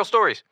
Real stories.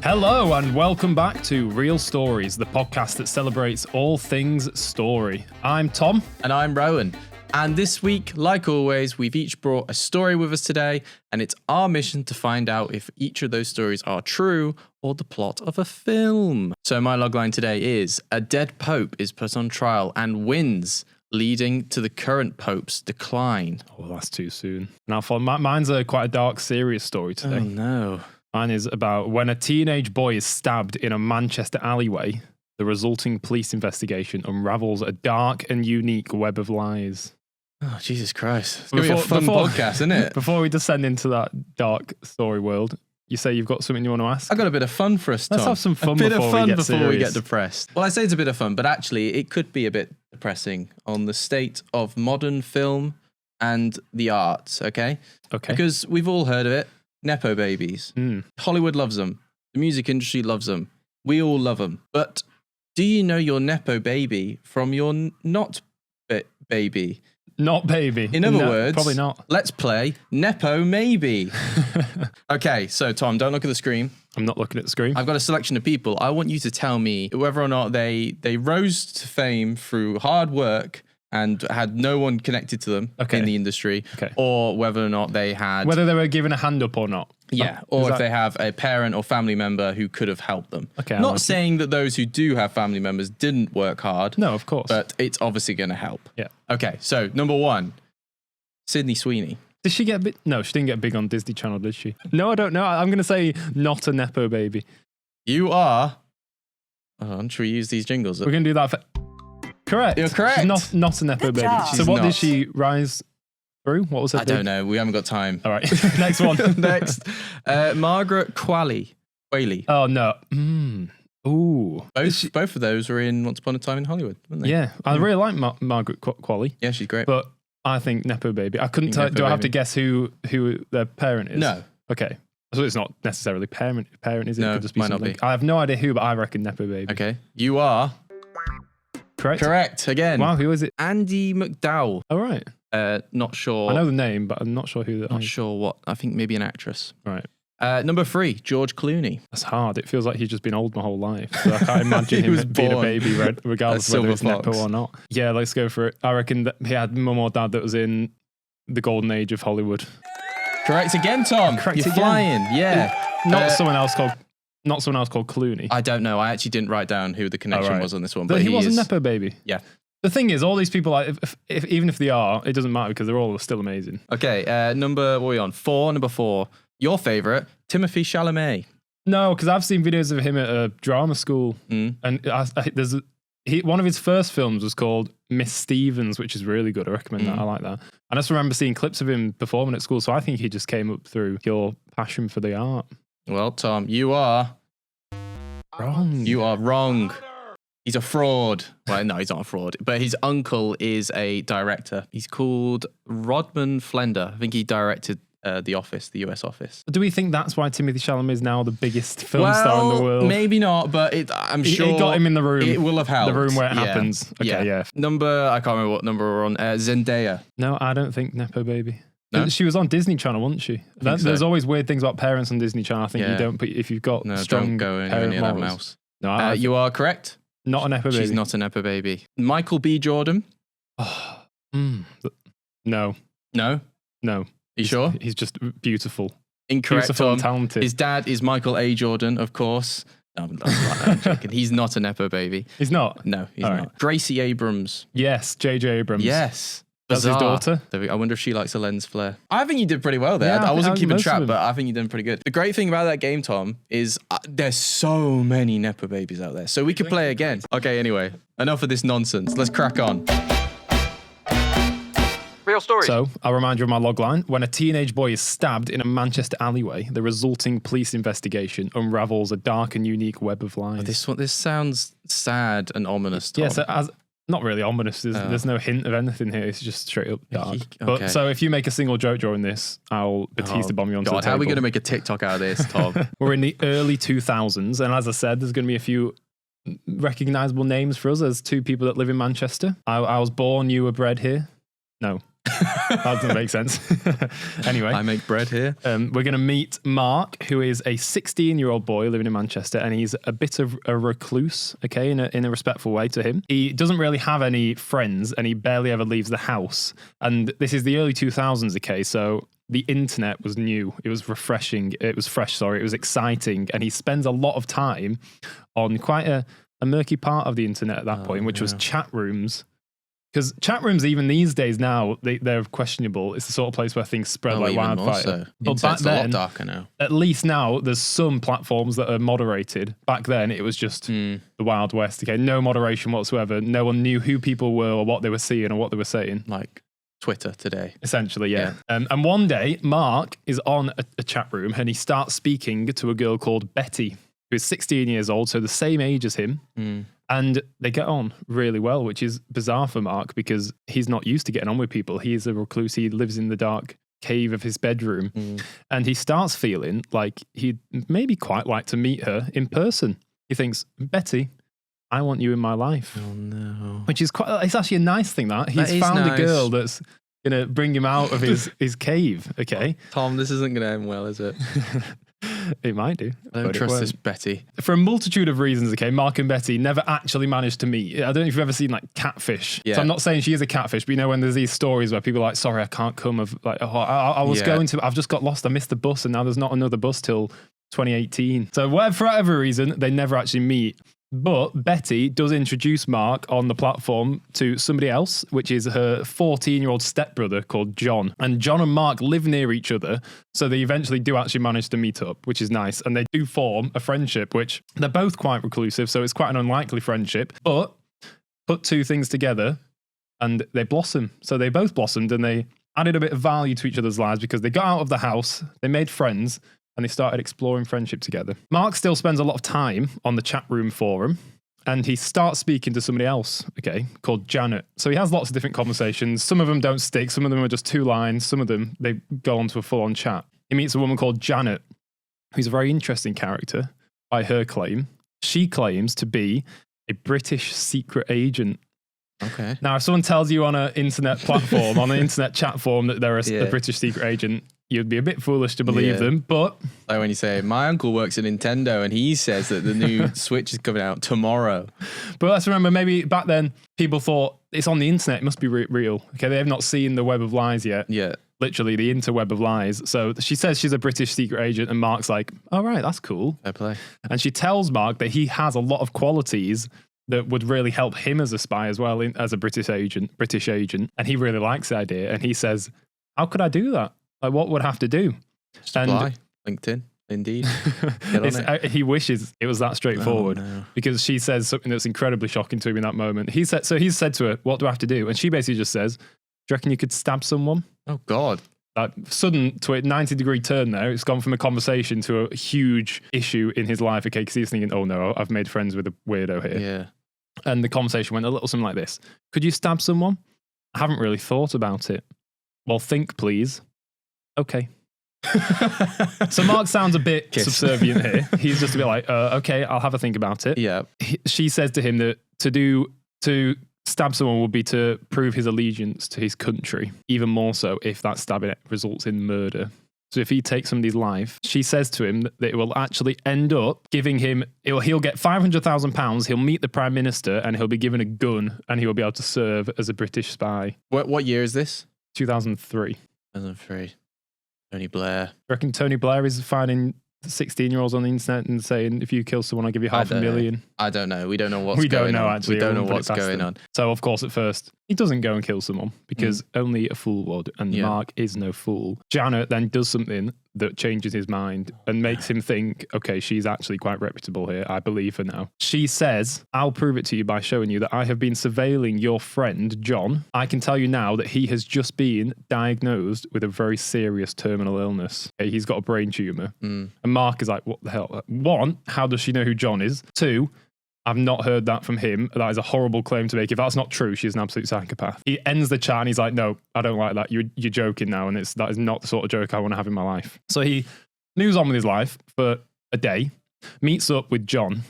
Hello and welcome back to Real Stories, the podcast that celebrates all things story. I'm Tom. And I'm Rowan. And this week, like always, we've each brought a story with us today, and it's our mission to find out if each of those stories are true or the plot of a film. So my logline today is, a dead pope is put on trial and wins, leading to the current pope's decline. Oh, that's too soon. Now, mine's quite a dark, serious story today. Oh, no. Mine is about when a teenage boy is stabbed in a Manchester alleyway, the resulting police investigation unravels a dark and unique web of lies. Oh, Jesus Christ. It's going to be a fun podcast, isn't it? Before we descend into that dark story world, you say you've got something you want to ask? I got a bit of fun for us, Tom. Let's have some fun before we get depressed. Well, I say it's a bit of fun, but actually it could be a bit depressing on the state of modern film and the arts, okay? Okay. Because we've all heard of it. Nepo babies. Hollywood loves them. The music industry loves them. We all love them. But do you know your Nepo baby from your not baby? Not baby. In other words, probably not. Let's play Nepo Maybe. Okay, so Tom, don't look at the screen. I'm not looking at the screen. I've got a selection of people. I want you to tell me whether or not they rose to fame through hard work and had no one connected to them in the industry, or whether or not they had... Whether they were given a hand up or not. Yeah, or if they have a parent or family member who could have helped them. Okay, not saying that those who do have family members didn't work hard. No, of course. But it's obviously going to help. Yeah. Okay, so number one, Sydney Sweeney. Did she get big? No, she didn't get big on Disney Channel, did she? No, I don't know. I'm going to say not a Nepo baby. You are... Oh, should we use these jingles? We're going to do that for... Correct. You're correct. She's not a Nepo baby. She's so what not. did she rise through? What was her I don't know. We haven't got time. All right. Next one. Next. Margaret Qualley. Oh, no. Ooh. Both of those were in Once Upon a Time in Hollywood, weren't they? Yeah. I really like Margaret Qualley. Yeah, she's great. But I think Nepo baby. I couldn't tell. Do I have to guess who their parent is? No. Okay. So it's not necessarily parent, is it? No, It could just be might not something. be. I have no idea who, but I reckon Nepo baby. Okay. You are... Correct? Correct. Again. Wow, who is it? Andy McDowell. All right. Not sure. I know the name, but I'm not sure who that Not is. sure what. I think maybe an actress. Right. Number 3, George Clooney. That's hard. It feels like he's just been old my whole life. So I can't imagine He was him being a born baby, regardless a of whether it's silver Nepo fox. or not. Yeah, let's go for it. I reckon that he had mum or dad that was in the golden age of Hollywood. Correct again, Tom. Correct You're again. flying. Yeah. Not someone else called Clooney. I don't know. I actually didn't write down who the connection was on this one. But he wasn't is... Nepo baby. Yeah. The thing is, all these people, even if they are, it doesn't matter because they're all still amazing. Okay, what are we on? Number 4. Your favourite, Timothée Chalamet. No, because I've seen videos of him at a drama school, and one of his first films was called Miss Stevens, which is really good. I recommend that. I like that. I just remember seeing clips of him performing at school, so I think he just came up through pure passion for the art. Well, Tom, you are wrong. You are wrong. He's a fraud. Well, no, he's not a fraud. But his uncle is a director. He's called Rodman Flender. I think he directed The Office, the US Office. Do we think that's why Timothée Chalamet is now the biggest film star in the world? Maybe not, but I'm sure it got him in the room. It will have helped. The room where it happens. Okay, yeah. I can't remember what number we're on. Zendaya. No, I don't think Nepo baby. No? She was on Disney Channel, wasn't she? There's always weird things about parents on Disney Channel. I think you don't put if you've got strong don't go anywhere near that morals. mouse. No, you are correct. Not a Nepo baby. She's not a Nepo baby. Michael B. Jordan. No. No? No. You sure? He's just beautiful. Incorrect, Beautiful and Tom. talented. His dad is Michael A. Jordan, of course. No, I'm joking. He's not a Nepo baby. He's not? No, he's All not. right. Gracie Abrams. Yes, J.J. Abrams. Yes. That's his Bizarre. daughter. I wonder if she likes a lens flare. I think you did pretty well there. Yeah, I wasn't keeping most of track, them. but I think you did pretty good. The great thing about that game, Tom, is there's so many Nepo babies out there. So we could play again. Okay, anyway, enough of this nonsense. Let's crack on. Real stories. So, I'll remind you of my logline. When a teenage boy is stabbed in a Manchester alleyway, the resulting police investigation unravels a dark and unique web of lies. This sounds sad and ominous, Tom. Yeah, so not really ominous. There's no hint of anything here. It's just straight up dark. Okay. But so if you make a single joke during this, I'll Batista bomb you onto the God, table. how are we going to make a TikTok out of this, Tom? We're in the early 2000s, and as I said, there's going to be a few recognizable names for us as two people that live in Manchester. I was born, you were bred here. No. That doesn't make sense. Anyway, I make bread here. we're going to meet Mark, who is a 16-year-old boy living in Manchester, and he's a bit of a recluse, okay, in a respectful way to him. He doesn't really have any friends, and he barely ever leaves the house. And this is the early 2000s, okay, so the internet was new. It was refreshing. It was fresh, sorry. It was exciting. And he spends a lot of time on quite a murky part of the internet at that point, which was chat rooms. Because chat rooms, even these days now, they're questionable. It's the sort of place where things spread like wildfire. So. But back then, a lot darker now. At least now, there's some platforms that are moderated. Back then, it was just the Wild West. Okay, no moderation whatsoever. No one knew who people were or what they were seeing or what they were saying. Like Twitter today. Essentially, yeah. And one day, Mark is on a chat room and he starts speaking to a girl called Betty, who is 16 years old, so the same age as him. And they get on really well, which is bizarre for Mark because he's not used to getting on with people. He is a recluse. He lives in the dark cave of his bedroom. And he starts feeling like he'd maybe quite like to meet her in person. He thinks, Betty, I want you in my life. Oh, no. Which is it's actually a nice thing that. He's found a girl that's going to bring him out of his cave, okay? Tom, this isn't going to end well, is it? It might do. I don't trust this Betty. For a multitude of reasons, okay, Mark and Betty never actually managed to meet. I don't know if you've ever seen like Catfish. Yeah. So I'm not saying she is a catfish, but you know when there's these stories where people are like, sorry, I can't come. I was going to, I've just got lost. I missed the bus and now there's not another bus till 2018. So for whatever reason, they never actually meet. But Betty does introduce Mark on the platform to somebody else, which is her 14-year-old stepbrother called John. And John and Mark live near each other, so they eventually do actually manage to meet up, which is nice. And they do form a friendship, which they're both quite reclusive, so it's quite an unlikely friendship. But put two things together and they blossom. So they both blossomed and they added a bit of value to each other's lives because they got out of the house, they made friends, and they started exploring friendship together. Mark still spends a lot of time on the chat room forum, and he starts speaking to somebody else, okay, called Janet. So he has lots of different conversations. Some of them don't stick. Some of them are just 2 lines. Some of them, they go on to a full-on chat. He meets a woman called Janet, who's a very interesting character by her claim. She claims to be a British secret agent. Okay. Now, if someone tells you on an internet platform, on an internet chat forum that they're a British secret agent, you'd be a bit foolish to believe them, but... Like when you say, my uncle works at Nintendo and he says that the new Switch is coming out tomorrow. But let's remember, maybe back then, people thought, it's on the internet, it must be real. Okay, they have not seen the web of lies yet. Yeah. Literally, the interweb of lies. So she says she's a British secret agent, and Mark's like, all right, that's cool. Fair play. And she tells Mark that he has a lot of qualities that would really help him as a spy as well, as a British agent. And he really likes the idea. And he says, how could I do that? Like, what would I have to do? Just apply. LinkedIn, Indeed. He wishes it was that straightforward because she says something that's incredibly shocking to him in that moment. He's said to her, what do I have to do? And she basically just says, do you reckon you could stab someone? Oh, God. That sudden 90-degree turn there. It's gone from a conversation to a huge issue in his life. Okay, because he's thinking, oh no, I've made friends with a weirdo here. Yeah. And the conversation went a little something like this. Could you stab someone? I haven't really thought about it. Well, think, please. Okay. So Mark sounds a bit subservient here. He's just a bit like, okay, I'll have a think about it. Yeah. She says to him that to stab someone would be to prove his allegiance to his country, even more so if that stabbing results in murder. So if he takes somebody's life, she says to him that it will actually end up giving him, he'll get £500,000, he'll meet the Prime Minister, and he'll be given a gun, and he'll be able to serve as a British spy. What year is this? 2003. 2003. Tony Blair. I reckon Tony Blair is finding 16-year-olds on the internet and saying, if you kill someone, I'll give you $500,000. I don't know. We don't know what's going on. Actually. We don't know what's going on. So, of course, at first, he doesn't go and kill someone because only a fool would, and Mark is no fool. Janet then does something that changes his mind and makes him think, okay, she's actually quite reputable here. I believe her now. She says, I'll prove it to you by showing you that I have been surveilling your friend, John. I can tell you now that he has just been diagnosed with a very serious terminal illness. Okay, he's got a brain tumor. And Mark is like, what the hell? 1, how does she know who John is? 2, I've not heard that from him. That is a horrible claim to make. If that's not true, she's an absolute psychopath. He ends the chat and he's like, no, I don't like that. You're joking now. And that is not the sort of joke I want to have in my life. So he moves on with his life for a day, meets up with John.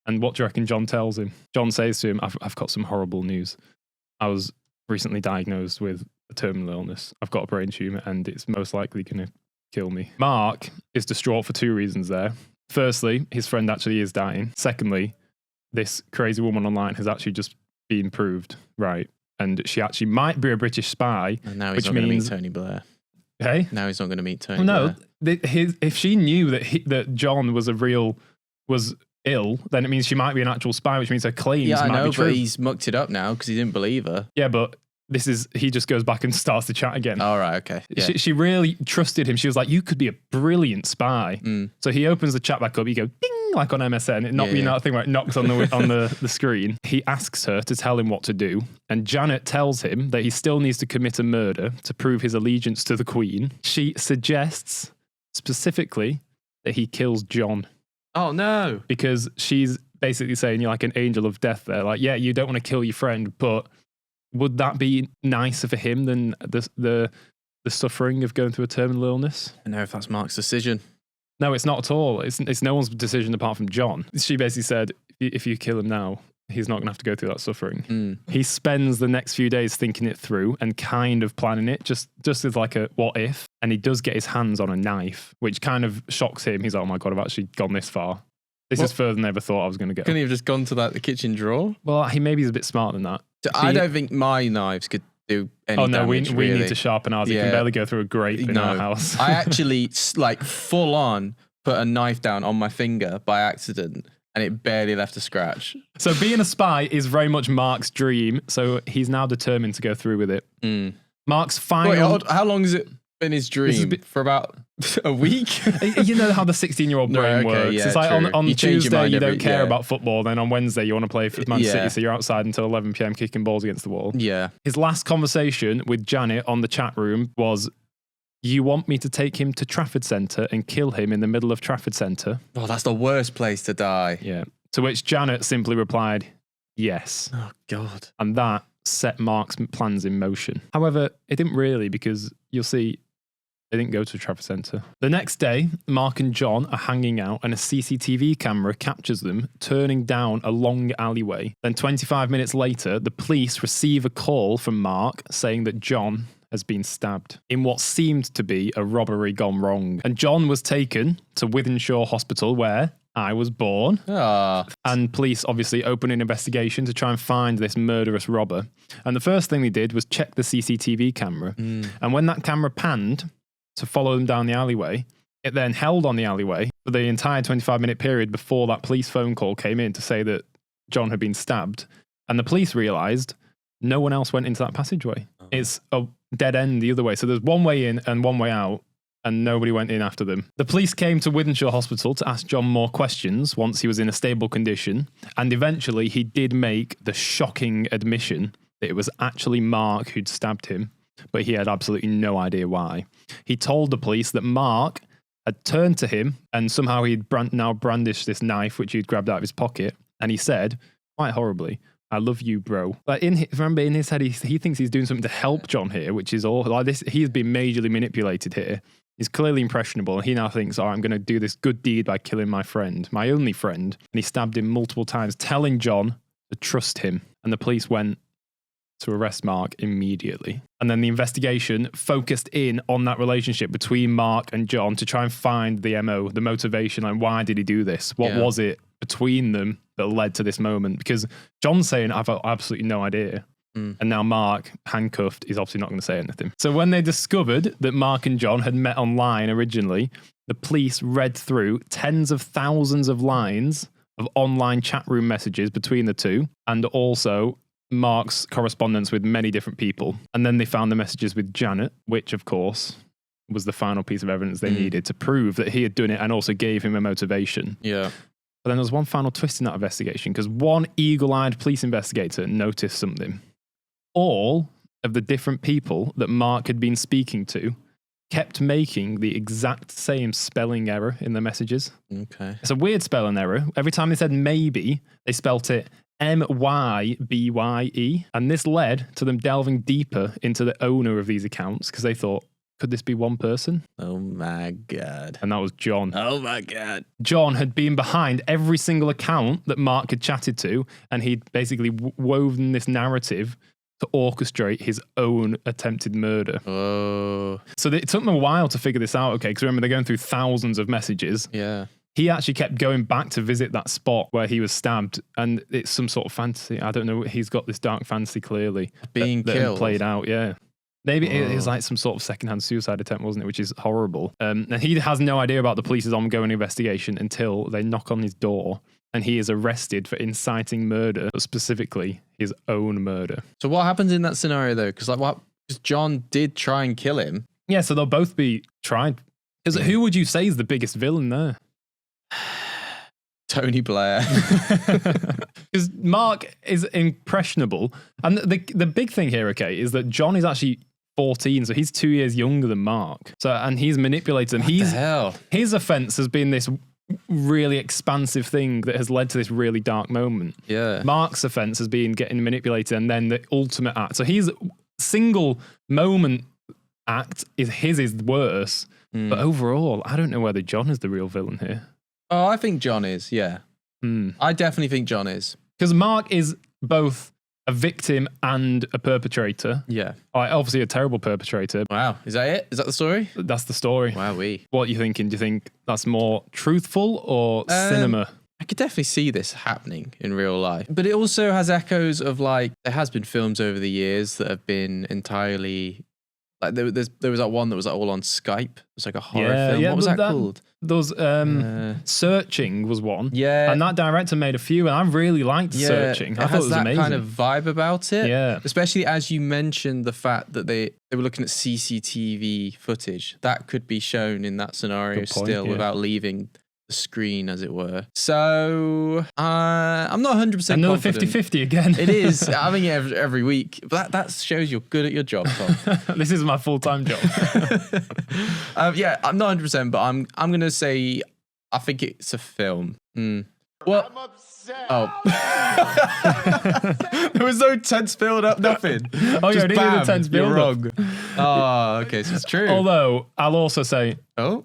And what do you reckon John tells him? John says to him, I've got some horrible news. I was recently diagnosed with a terminal illness. I've got a brain tumor and it's most likely going to kill me. Mark is distraught for 2 reasons there. Firstly, his friend actually is dying. Secondly, this crazy woman online has actually just been proved right. And she actually might be a British spy. And now he's not going to meet Tony Blair. Hey? Now he's not going to meet Tony Blair. No, if she knew that John was ill, then it means she might be an actual spy, which means her claims might be true. But he's mucked it up now because he didn't believe her. Yeah, but he just goes back and starts to chat again. All right, okay. Yeah. She really trusted him. She was like, you could be a brilliant spy. So he opens the chat back up. You go, ding, like on MSN. You know that thing where it knocks on the screen. He asks her to tell him what to do. And Janet tells him that he still needs to commit a murder to prove his allegiance to the Queen. She suggests specifically that he kills John. Oh, no. Because she's basically saying you're like an angel of death there. Like, yeah, you don't want to kill your friend, but would that be nicer for him than the suffering of going through a terminal illness? I know if that's Mark's decision. No, it's not at all. It's no one's decision apart from John. She basically said, if you kill him now, he's not going to have to go through that suffering. He spends the next few days thinking it through and kind of planning it, just as like a what if. And he does get his hands on a knife, which kind of shocks him. He's like, oh my God, I've actually gone this far. This is further than I ever thought I was going to go. Couldn't he have just gone to the kitchen drawer? Well, maybe he's a bit smarter than that. I don't think my knives could do any damage. We need to sharpen ours. You can barely go through a grape in our house. I actually, like, full on put a knife down on my finger by accident and it barely left a scratch. So being a spy is very much Mark's dream. So he's now determined to go through with it. Mark's final... Wait, how long has it been his dream? For about a week? You know how the 16-year-old brain works. Yeah, it's like on Tuesday you don't care about football, then on Wednesday you want to play for Man City, so you're outside until 11 p.m. kicking balls against the wall. Yeah. His last conversation with Janet on the chat room was, you want me to take him to Trafford Centre and kill him in the middle of Trafford Centre? Oh, that's the worst place to die. Yeah. To which Janet simply replied, yes. Oh, God. And that set Mark's plans in motion. However, it didn't really, because you'll see they didn't go to Trafford Centre. The next day, Mark and John are hanging out and a CCTV camera captures them turning down a long alleyway. Then 25 minutes later, the police receive a call from Mark saying that John has been stabbed in what seemed to be a robbery gone wrong. And John was taken to Wythenshawe Hospital, where I was born. And police obviously opened an investigation to try and find this murderous robber. And the first thing they did was check the CCTV camera. And when that camera panned to follow them down the alleyway, it then held on the alleyway for the entire 25-minute period before that police phone call came in to say that John had been stabbed. And the police realised no one else went into that passageway. It's a dead end the other way. So there's one way in and one way out, and nobody went in after them. The police came to Wythenshawe Hospital to ask John more questions once he was in a stable condition, and eventually he did make the shocking admission that it was actually Mark who'd stabbed him, but he had absolutely no idea why. He told the police that Mark had turned to him and somehow he'd now brandished this knife which he'd grabbed out of his pocket, and he said, quite horribly, I love you, bro. Like remember, in his head, he thinks he's doing something to help John here, which is all like this. He's been majorly manipulated here. He's clearly impressionable. And he now thinks, I'm going to do this good deed by killing my friend, my only friend. And he stabbed him multiple times, telling John to trust him. And the police went to arrest Mark immediately. And then the investigation focused in on that relationship between Mark and John to try and find the MO, the motivation, and why did he do this? What was it between them that led to this moment? Because John's saying, I've absolutely no idea. And now Mark, handcuffed, is obviously not going to say anything. So when they discovered that Mark and John had met online originally, the police read through tens of thousands of lines of online chat room messages between the two, and also Mark's correspondence with many different people. And then they found the messages with Janet, which of course was the final piece of evidence they needed to prove that he had done it and also gave him a motivation. Yeah. But then there was one final twist in that investigation, because one eagle-eyed police investigator noticed something. All of the different people that Mark had been speaking to kept making the exact same spelling error in the messages. Okay. It's a weird spelling error. Every time they said maybe, they spelt it M-Y-B-Y-E. And this led to them delving deeper into the owner of these accounts, because they thought, could this be one person? Oh my God. And that was John. Oh my God. John had been behind every single account that Mark had chatted to, and he'd basically woven this narrative to orchestrate his own attempted murder. Oh. So it took them a while to figure this out, okay? Because remember, they're going through thousands of messages. Yeah. He actually kept going back to visit that spot where he was stabbed, and it's some sort of fantasy. I don't know. He's got this dark fantasy clearly Being that killed. played out. Yeah, maybe it was like some sort of secondhand suicide attempt, wasn't it? Which is horrible. And he has no idea about the police's ongoing investigation until they knock on his door, and he is arrested for inciting murder, but specifically his own murder. So what happens in that scenario though? Because John did try and kill him. Yeah, so they'll both be tried. Because who would you say is the biggest villain there? Tony Blair. Because Mark is impressionable. And the big thing here, okay, is that John is actually 14, so he's 2 years younger than Mark. So, and he's manipulated him. What the hell? His offense has been this really expansive thing that has led to this really dark moment. Yeah. Mark's offense has been getting manipulated, and then the ultimate act. So his single moment act is worse. But overall, I don't know whether John is the real villain here. Oh, I think John is, yeah. I definitely think John is. Because Mark is both a victim and a perpetrator. Yeah. Obviously a terrible perpetrator. Wow. Is that it? Is that the story? That's the story. Wowee. What are you thinking? Do you think that's more truthful or cinema? I could definitely see this happening in real life. But it also has echoes of like, there has been films over the years that have been entirely... Like there was that one that was like all on Skype. It was like a horror film. What was that called? Those Searching was one. Yeah. And that director made a few, and I really liked Searching. I thought it was that amazing. Kind of vibe about it. Yeah. Especially as you mentioned the fact that they were looking at CCTV footage. That could be shown in that scenario still without leaving the screen, as it were. So I'm not 100% another confident. 50-50 again. It is. Having it every week. But that shows you're good at your job, Tom. This is my full-time job. Yeah, I'm not 100%, but I'm going to say I think it's a film. Well, I'm upset. Oh. There was no tense build up, nothing. Oh, yeah, bam, tense build you're wrong. Oh, okay, so it's true. Although, I'll also say... Oh?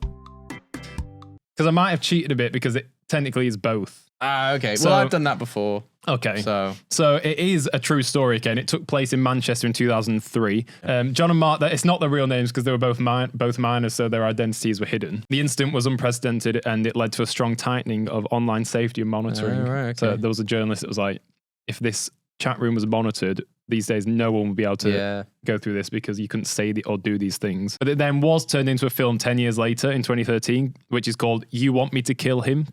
Because I might have cheated a bit because it technically is both. Okay. So, well, I've done that before. Okay. So it is a true story again. It took place in Manchester in 2003. John and Mark, it's not their real names because they were both minors, so their identities were hidden. The incident was unprecedented, and it led to a strong tightening of online safety and monitoring. Oh, right, okay. So there was a journalist that was like, if this chat room was monitored, these days no one would be able to go through this because you couldn't say or do these things. But it then was turned into a film 10 years later in 2013, which is called You Want Me to Kill Him? ?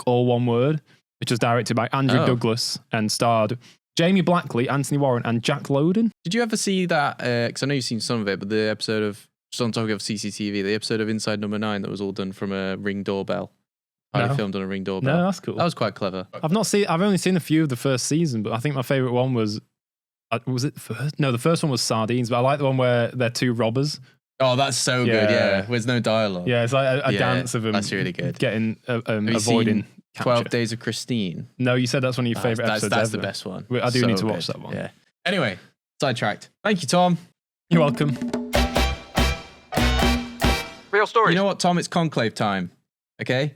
All one word, which was directed by Andrew Douglas and starred Jamie Blackley, Anthony Warren, and Jack Lowden. Did you ever see that? Because I know you've seen some of it, but the episode of, just on topic of CCTV, the episode of Inside Number 9 that was all done from a Ring doorbell. I filmed on a Ring doorbell. No, that's cool. That was quite clever. I've only seen a few of the first season, but I think my favourite one was it the first? No, the first one was Sardines, but I like the one where they're two robbers. Oh, that's so good, yeah. There's no dialogue. Yeah, it's like a dance of them. That's really good. Getting, avoiding 12 Days of Christine. No, you said that's one of your favourite episodes That's ever. the best one. I do need to watch that one. Yeah. Anyway, sidetracked. Thank you, Tom. You're welcome. Real stories. You know what, Tom? It's conclave time. Okay?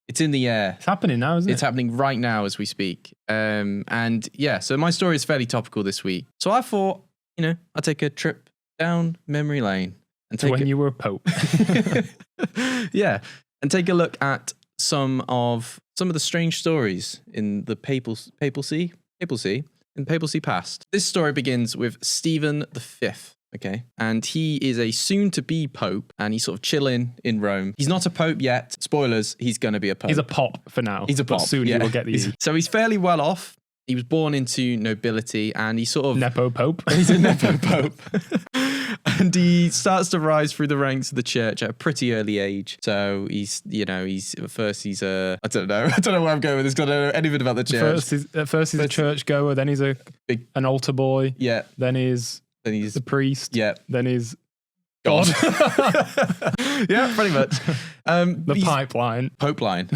It's in the air. It's happening now, isn't it? It's happening right now as we speak. And yeah, so my story is fairly topical this week. So I thought, I'd take a trip down memory lane. And take when you were a pope. Yeah. And take a look at some of the strange stories in the papacy past. This story begins with Stephen V. Okay. And he is a soon-to-be pope, and he's sort of chilling in Rome. He's not a pope yet. Spoilers, he's going to be a pope. He's a pop for now. He's a pop. But soon he will get these. So he's fairly well off. He was born into nobility, and he's sort of... Nepo pope. He's a Nepo pope. And he starts to rise through the ranks of the church at a pretty early age. So he's I don't know where I'm going with this, because I don't know anything about the church. At first he's a church goer, then he's an altar boy. Yeah. Then he's the priest. Yeah. Then he's God. Yeah, pretty much. The pipeline. Pope line.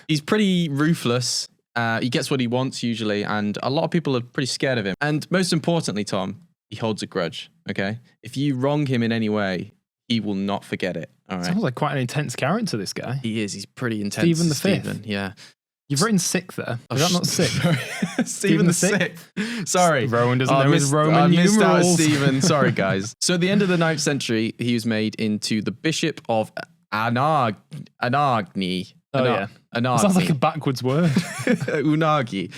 He's pretty ruthless. He gets what he wants usually, and a lot of people are pretty scared of him. And most importantly, Tom, he holds a grudge, okay? If you wrong him in any way, he will not forget it, all right? Sounds like quite an intense character, this guy. He is. He's pretty intense. Stephen V. Yeah. You've written sick there. Is that not sick? Stephen the Sixth. Sorry. Rowan doesn't know his Roman numerals. Missed out Stephen. Sorry, guys. So at the end of the 9th century, he was made into the Bishop of Anagni. Oh, yeah. It sounds like a backwards word. Unagi.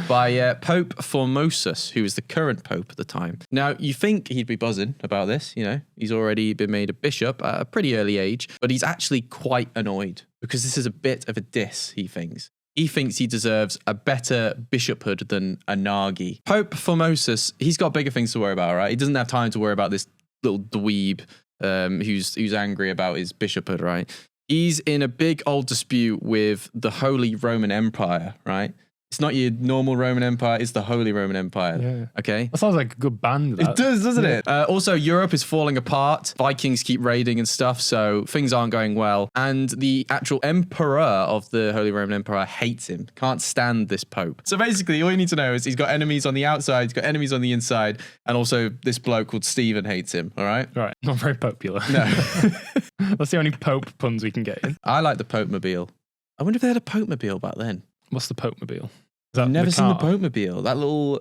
By Pope Formosus, who was the current pope at the time. Now, you think he'd be buzzing about this, you know. He's already been made a bishop at a pretty early age, but he's actually quite annoyed because this is a bit of a diss, he thinks. He thinks he deserves a better bishophood than Anagi. Pope Formosus, he's got bigger things to worry about, right? He doesn't have time to worry about this little dweeb who's angry about his bishophood, right? He's in a big old dispute with the Holy Roman Empire, right? It's not your normal Roman Empire, it's the Holy Roman Empire. Yeah. Okay? That sounds like a good band. That. It does, doesn't it? Also, Europe is falling apart. Vikings keep raiding and stuff, so things aren't going well. And the actual emperor of the Holy Roman Empire hates him, can't stand this pope. So basically, all you need to know is he's got enemies on the outside, he's got enemies on the inside, and also this bloke called Stephen hates him, all right? Right, not very popular. No. That's the only pope puns we can get in. I like the Pope-mobile. I wonder if they had a Pope-mobile back then. What's the Pope-mobile? I've never seen the Pope-mobile. That little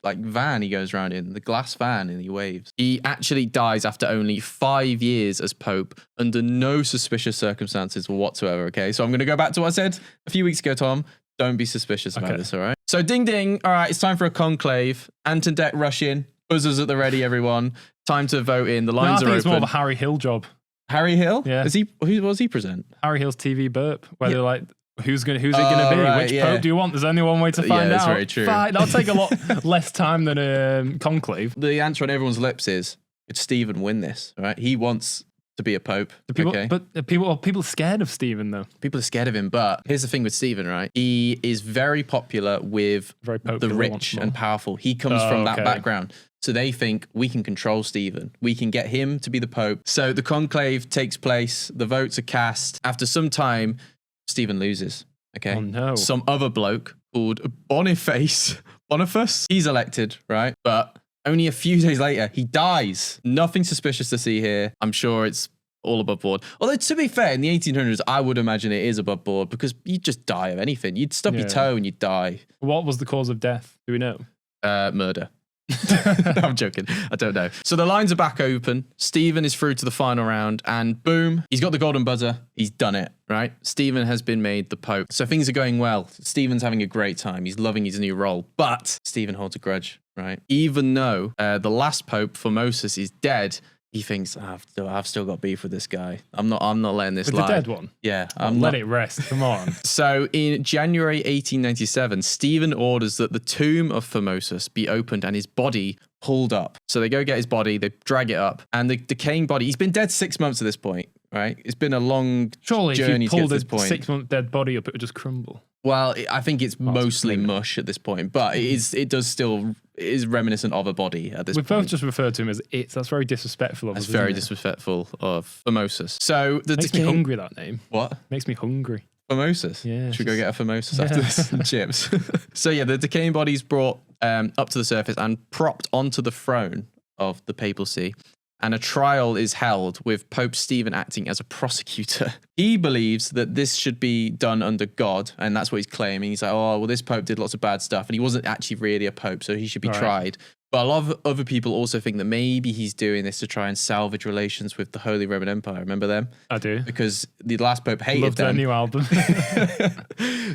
like van he goes around in, the glass van, and he waves. He actually dies after only 5 years as Pope under no suspicious circumstances whatsoever, okay? So I'm going to go back to what I said a few weeks ago, Tom. Don't be suspicious about this, all right? So ding ding. All right, it's time for a conclave. Ant and Dec rush in. Buzzers at the ready, everyone. Time to vote in. The lines are open. It's more of a Harry Hill job. Harry Hill? Yeah. Who was he present? Harry Hill's TV burp, where they're like, who's it going to be? Right, which pope do you want? There's only one way to find out. That's very true. That'll take a lot less time than conclave. The answer on everyone's lips is, could Stephen win this? Right? He wants to be a pope. But people are scared of Stephen, though. People are scared of him. But here's the thing with Stephen, right? He is very popular with the rich and powerful. He comes from that background. So they think we can control Stephen. We can get him to be the pope. So the conclave takes place. The votes are cast. After some time, Stephen loses. Okay. Oh, no. Some other bloke called Boniface, he's elected, right? But only a few days later, he dies. Nothing suspicious to see here. I'm sure it's all above board. Although, to be fair, in the 1800s, I would imagine it is above board because you'd just die of anything. You'd stub your toe and you'd die. What was the cause of death? Do we know? Murder. No, I'm joking. I don't know. So the lines are back open. Stephen is through to the final round, and boom, he's got the golden buzzer. He's done it, right? Stephen has been made the Pope. So things are going well. Stephen's having a great time. He's loving his new role. But Stephen holds a grudge, right? Even though the last Pope, Formosus, is dead, he thinks, I've still got beef with this guy. I'm not letting this with the dead one? Yeah. Let it rest. Come on. So in January 1897, Stephen orders that the tomb of Formosus be opened and his body pulled up. So they go get his body, they drag it up, and the decaying body, he's been dead 6 months at this point, right? It's been a long journey if you to get to pulled this a point. 6 month dead body up, it would just crumble. Well, I think it's mostly mush at this point, but it is reminiscent of a body at this point. We've both just referred to him as it. That's very disrespectful of us. That's very disrespectful of Formosus. So makes me hungry, that name. What? Makes me hungry. Formosus? Yeah. Should we go get a Formosus after this? Chips. So yeah, the decaying body's brought up to the surface and propped onto the throne of the papacy. And a trial is held with Pope Stephen acting as a prosecutor. He believes that this should be done under God, and that's what he's claiming. He's like, oh, well, this pope did lots of bad stuff, and he wasn't actually really a pope, so he should be tried. But a lot of other people also think that maybe he's doing this to try and salvage relations with the Holy Roman Empire. Remember them? I do. Because the last pope hated Loved them. their new album.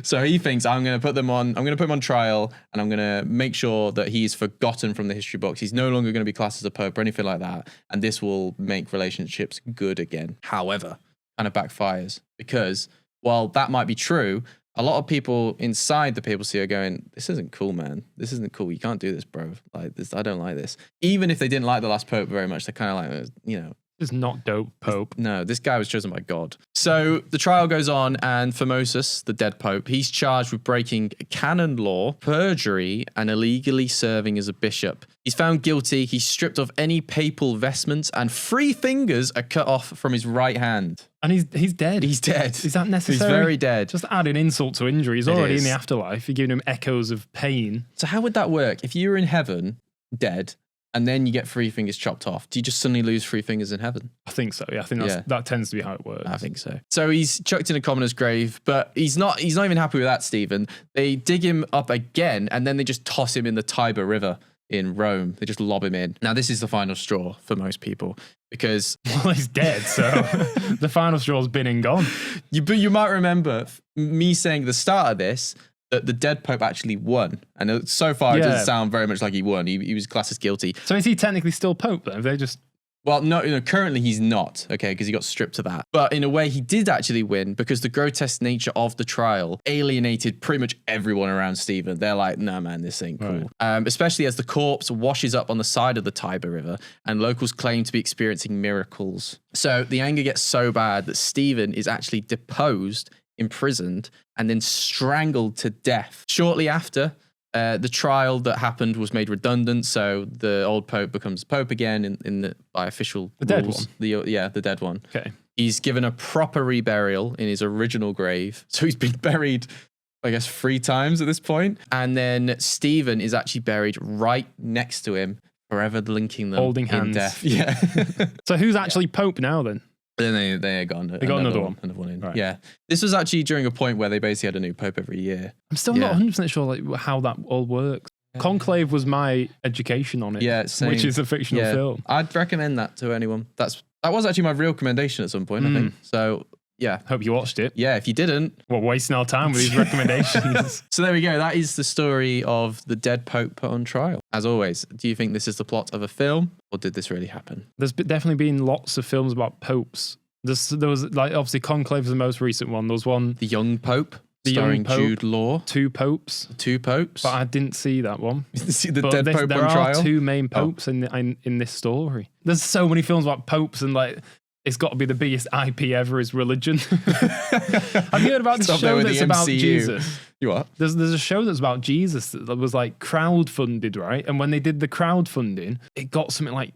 So he thinks, I'm going to put him on trial, and I'm going to make sure that he's forgotten from the history books. He's no longer going to be classed as a pope or anything like that. And this will make relationships good again. However, kind of backfires, because while that might be true, a lot of people inside the papacy are going, this isn't cool, man. This isn't cool. You can't do this, bro. Like this, I don't like this. Even if they didn't like the last pope very much, they're kind of like, It's not dope, Pope. No, this guy was chosen by God. So the trial goes on, and Formosus, the dead pope, he's charged with breaking canon law, perjury, and illegally serving as a bishop. He's found guilty. He's stripped of any papal vestments, and 3 fingers are cut off from his right hand. And he's dead. He's dead. Is that necessary? He's very dead. Just adding insult to injury. He's already in the afterlife. You're giving him echoes of pain. So how would that work? If you were in heaven, dead, and then you get 3 fingers chopped off, do you just suddenly lose 3 fingers in heaven? I think so. Yeah, I think that tends to be how it works. I think so. So he's chucked in a commoner's grave, but he's not even happy with that, Stephen. They dig him up again, and then they just toss him in the Tiber River in Rome. They just lob him in. Now, this is the final straw for most people because... Well, he's dead, so the final straw's been and gone. But you might remember me saying at the start of this that the dead Pope actually won. And so far, it doesn't sound very much like he won. He was classed as guilty. So is he technically still Pope then? Have they just... Well, no, currently he's not, okay, because he got stripped of that. But in a way, he did actually win because the grotesque nature of the trial alienated pretty much everyone around Stephen. They're like, no, man, this ain't cool. Right. Especially as the corpse washes up on the side of the Tiber River and locals claim to be experiencing miracles. So the anger gets so bad that Stephen is actually deposed, imprisoned, and then strangled to death. Shortly after, the trial that happened was made redundant, so the old Pope becomes Pope again by official rules. Dead one? The dead one. Okay. He's given a proper reburial in his original grave. So he's been buried, I guess, 3 times at this point. And then Stephen is actually buried right next to him, forever linking them holding in hands. death. Yeah. So who's actually Pope now then? Then they got another one. Another one in. Right. Yeah. This was actually during a point where they basically had a new Pope every year. I'm still not 100% sure like how that all works. Conclave was my education on it. Yeah, same. Which is a fictional film. I'd recommend that to anyone. That was actually my real recommendation at some point, I think. So yeah. Hope you watched it. Yeah, if you didn't. We're wasting our time with these recommendations. So there we go. That is the story of the dead Pope put on trial. As always, do you think this is the plot of a film or did this really happen? There's definitely been lots of films about popes. There was like obviously Conclave is the most recent one. There was one, The Young Pope, starring Jude Law. 2 popes. 2 popes. But I didn't see that one. See the dead Pope on trial. There are 2 main popes in this story. There's so many films about popes and like it's got to be the biggest IP ever is religion. Have you heard about this show that's about Jesus? You what? There's a show that's about Jesus that was like crowdfunded, right? And when they did the crowdfunding, it got something like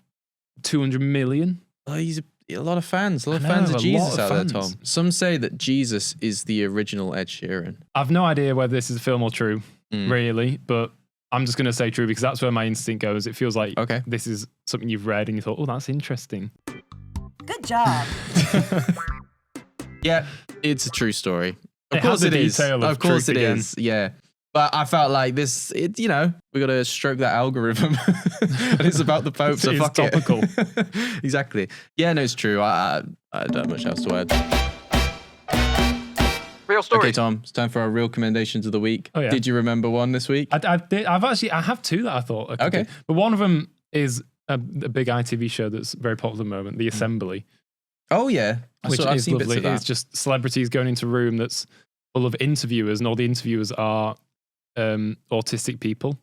200 million. Oh, he's a lot of fans. A lot of fans of Jesus out there, Tom. Some say that Jesus is the original Ed Sheeran. I've no idea whether this is a film or true, really, but I'm just going to say true because that's where my instinct goes. It feels like this is something you've read and you thought, oh, that's interesting. Good job. Yeah, it's a true story. Of course it is. Of course it is. Yeah. But I felt like this, we got to stroke that algorithm. And it's about the Pope, so fuck topical. It. Exactly. Yeah, no, it's true. I don't have much else to add. Real story. Okay, Tom, it's time for our real recommendations of the week. Oh, yeah. Did you remember one this week? I have 2 that I thought I could do. But one of them is a big ITV show that's very popular at the moment, The Assembly. Oh, yeah. Which is lovely. It's just celebrities going into a room that's full of interviewers, and all the interviewers are autistic people.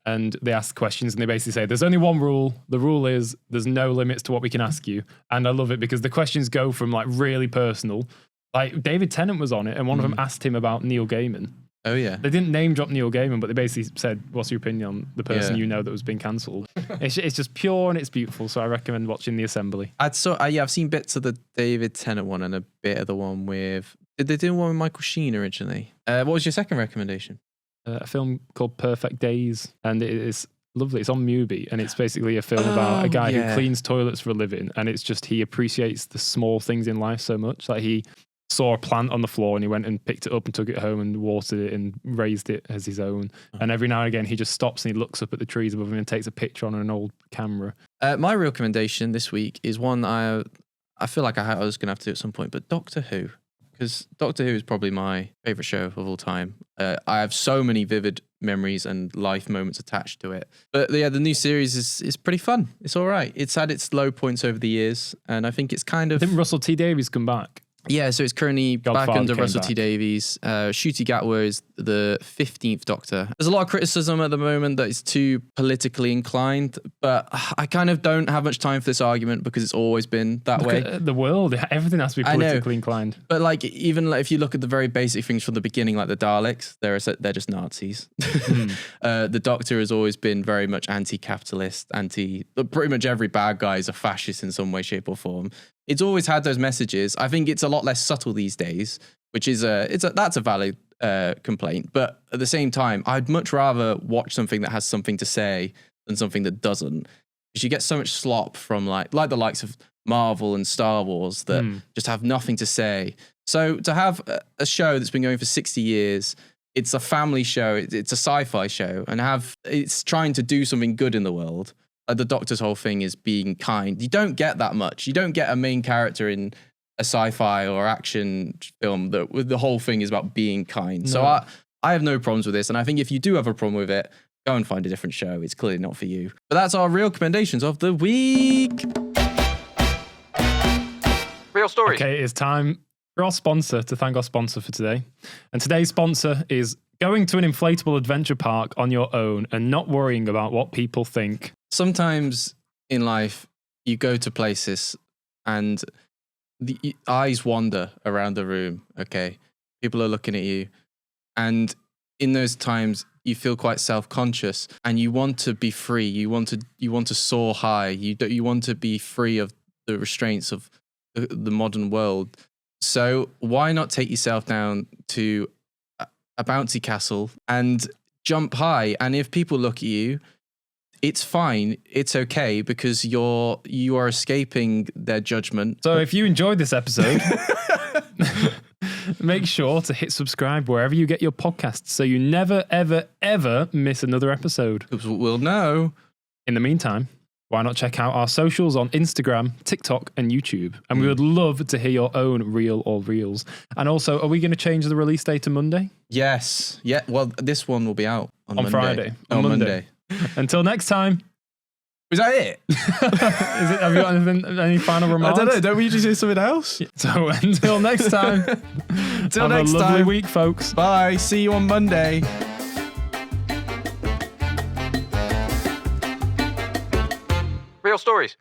And they ask questions and they basically say, there's only one rule. The rule is there's no limits to what we can ask you. And I love it because the questions go from like really personal. Like David Tennant was on it and one of them asked him about Neil Gaiman. Oh, yeah. They didn't name drop Neil Gaiman, but they basically said, what's your opinion on the person you know that was being cancelled? It's just pure and it's beautiful. So I recommend watching The Assembly. I've seen bits of the David Tennant one and a bit of the one with... Did they do one with Michael Sheen originally? What was your second recommendation? A film called Perfect Days, and it is lovely. It's on Mubi, and it's basically a film about a guy who cleans toilets for a living, and it's just he appreciates the small things in life so much. Like he saw a plant on the floor, and he went and picked it up and took it home and watered it and raised it as his own. And every now and again, he just stops and he looks up at the trees above him and takes a picture on an old camera. My real recommendation this week is one I feel like I was going to have to do at some point, but Doctor Who. Because Doctor Who is probably my favourite show of all time. I have so many vivid memories and life moments attached to it. But yeah, the new series is pretty fun. It's all right. It's had its low points over the years, and I think it's kind of... Didn't Russell T Davies come back? Yeah, so it's currently back under Russell T Davies. Ncuti Gatwa is the 15th Doctor. There's a lot of criticism at the moment that it's too politically inclined, but I kind of don't have much time for this argument because it's always been that way. The world, everything has to be politically inclined. But like, even like, if you look at the very basic things from the beginning, like the Daleks, they're just Nazis. The Doctor has always been very much anti-capitalist, pretty much every bad guy is a fascist in some way, shape or form. It's always had those messages. I think it's a lot less subtle these days, which is that's a valid complaint. But at the same time, I'd much rather watch something that has something to say than something that doesn't. Because you get so much slop from like the likes of Marvel and Star Wars that just have nothing to say. So to have a show that's been going for 60 years, it's a family show, it's a sci-fi show, and it's trying to do something good in the world. Like the Doctor's whole thing is being kind. You don't get that much. You don't get a main character in a sci-fi or action film that the whole thing is about being kind. No. So I have no problems with this, and I think if you do have a problem with it, go and find a different show. It's clearly not for you. But that's our real recommendations of the week. Real stories. Okay, it's time for our sponsor to thank our sponsor for today. And today's sponsor is going to an inflatable adventure park on your own and not worrying about what people think. Sometimes in life, you go to places and the eyes wander around the room, okay? People are looking at you. And in those times, you feel quite self-conscious and you want to be free. You want to soar high. You want to be free of the restraints of the modern world. So why not take yourself down to a bouncy castle and jump high? And if people look at you, it's fine. It's okay because you are escaping their judgment. So if you enjoyed this episode, make sure to hit subscribe wherever you get your podcasts so you never, ever, ever miss another episode. Because we'll know. In the meantime, why not check out our socials on Instagram, TikTok, and YouTube? And we would love to hear your own reel or reels. And also, are we going to change the release date to Monday? Yes. Yeah. Well, this one will be out on Monday. Friday. On Monday. Until next time. Was that it? Have you got any final remarks? I don't know. Don't we usually say something else? So until next time. Until next time. Have a lovely time. week, folks. Bye. See you on Monday. Real stories.